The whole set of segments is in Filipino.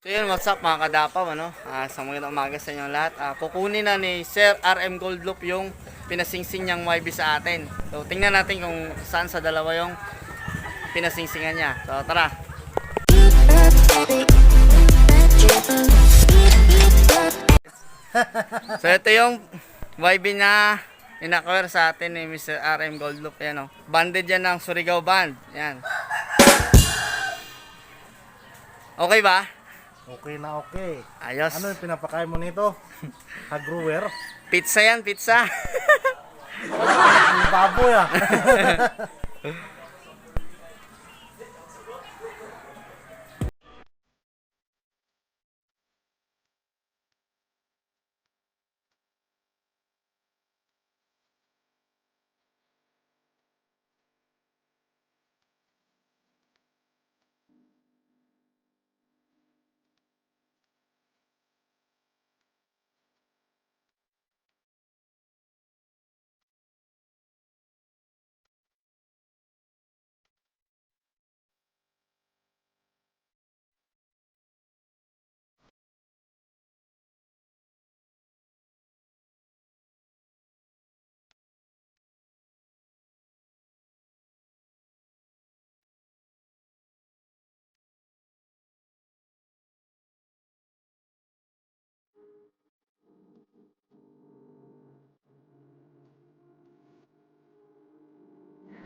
So yun, what's up mga kadapaw, ano? Sa magandang umaga sa inyo lahat. Kukunin na ni Sir RM Goldloop yung pinasingsing niyang YB sa atin. So tingnan natin kung saan sa dalawa yung pinasingsingan niya. So tara! So ito yung YB na inakware sa atin ni Mr. RM Goldloop. Yan, oh. Banded yan ng Surigao Band. Yan. Okay ba? Okay na okay. Ayos. Ano yung pinapakain mo nito? Hagruwer? Pizza yan, pizza. Ang baboy ah.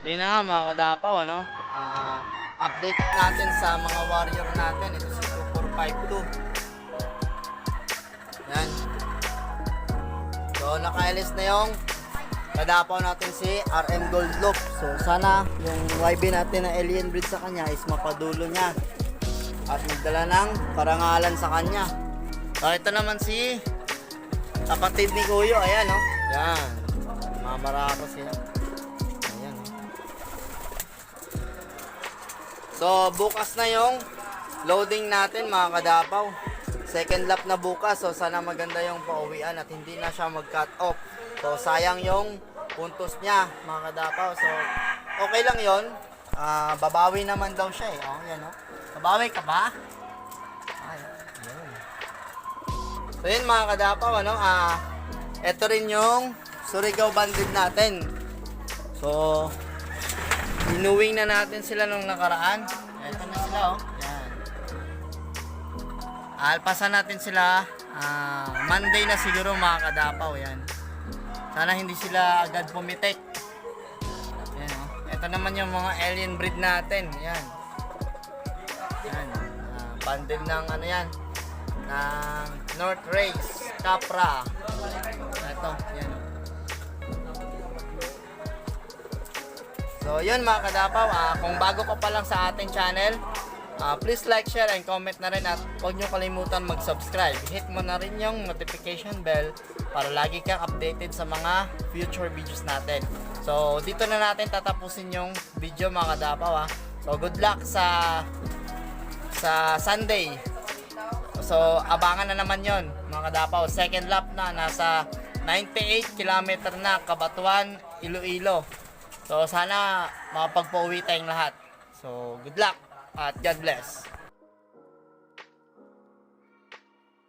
Yun na nga mga kadapaw, ano? Update natin sa mga warrior natin. Ito si 2452. Yan. So nakaalis na yung kadapaw natin si RM Goldloop. So sana yung YB natin na alien breed sa kanya is mapadulo niya at magdala ng karangalan sa kanya. So ito naman si kapatid ni Kuyo. Ayan, no? Yan. Mamarako siya. So bukas na yung loading natin mga kadapaw. Second lap na bukas. So sana maganda yung pauwian at hindi na siya mag-cut off. So sayang yung puntos niya mga kadapaw. So okay lang yon. Babawi naman daw siya eh. Oh, yan, oh. Babawi ka ba? Ay, yun. So yun mga kadapaw, ano? Ito rin yung Surigao Banded natin. So inuwing na natin sila nung nakaraan. Ito na sila, oh. Yan. Alpasan natin sila Monday na siguro mga kadapaw. Yan. Sana hindi sila agad pumitik. Yan, oh. Ito naman yung mga alien breed natin. Yan. Yan. Banded ng ano yan. Ng North Race Capra. Ito. Yan. So yun mga kadapaw, kung bago ka pa lang sa ating channel, please like, share, and comment na rin at huwag nyo kalimutan mag-subscribe. Hit mo na rin yung notification bell para lagi kang updated sa mga future videos natin. So dito na natin tatapusin yung video mga kadapaw. So good luck sa Sunday. So abangan na naman yon mga kadapaw. Second lap na, nasa 98 km na, Cabanatuan, Iloilo. So sana makapagpauwi tayong lahat. So good luck at God bless.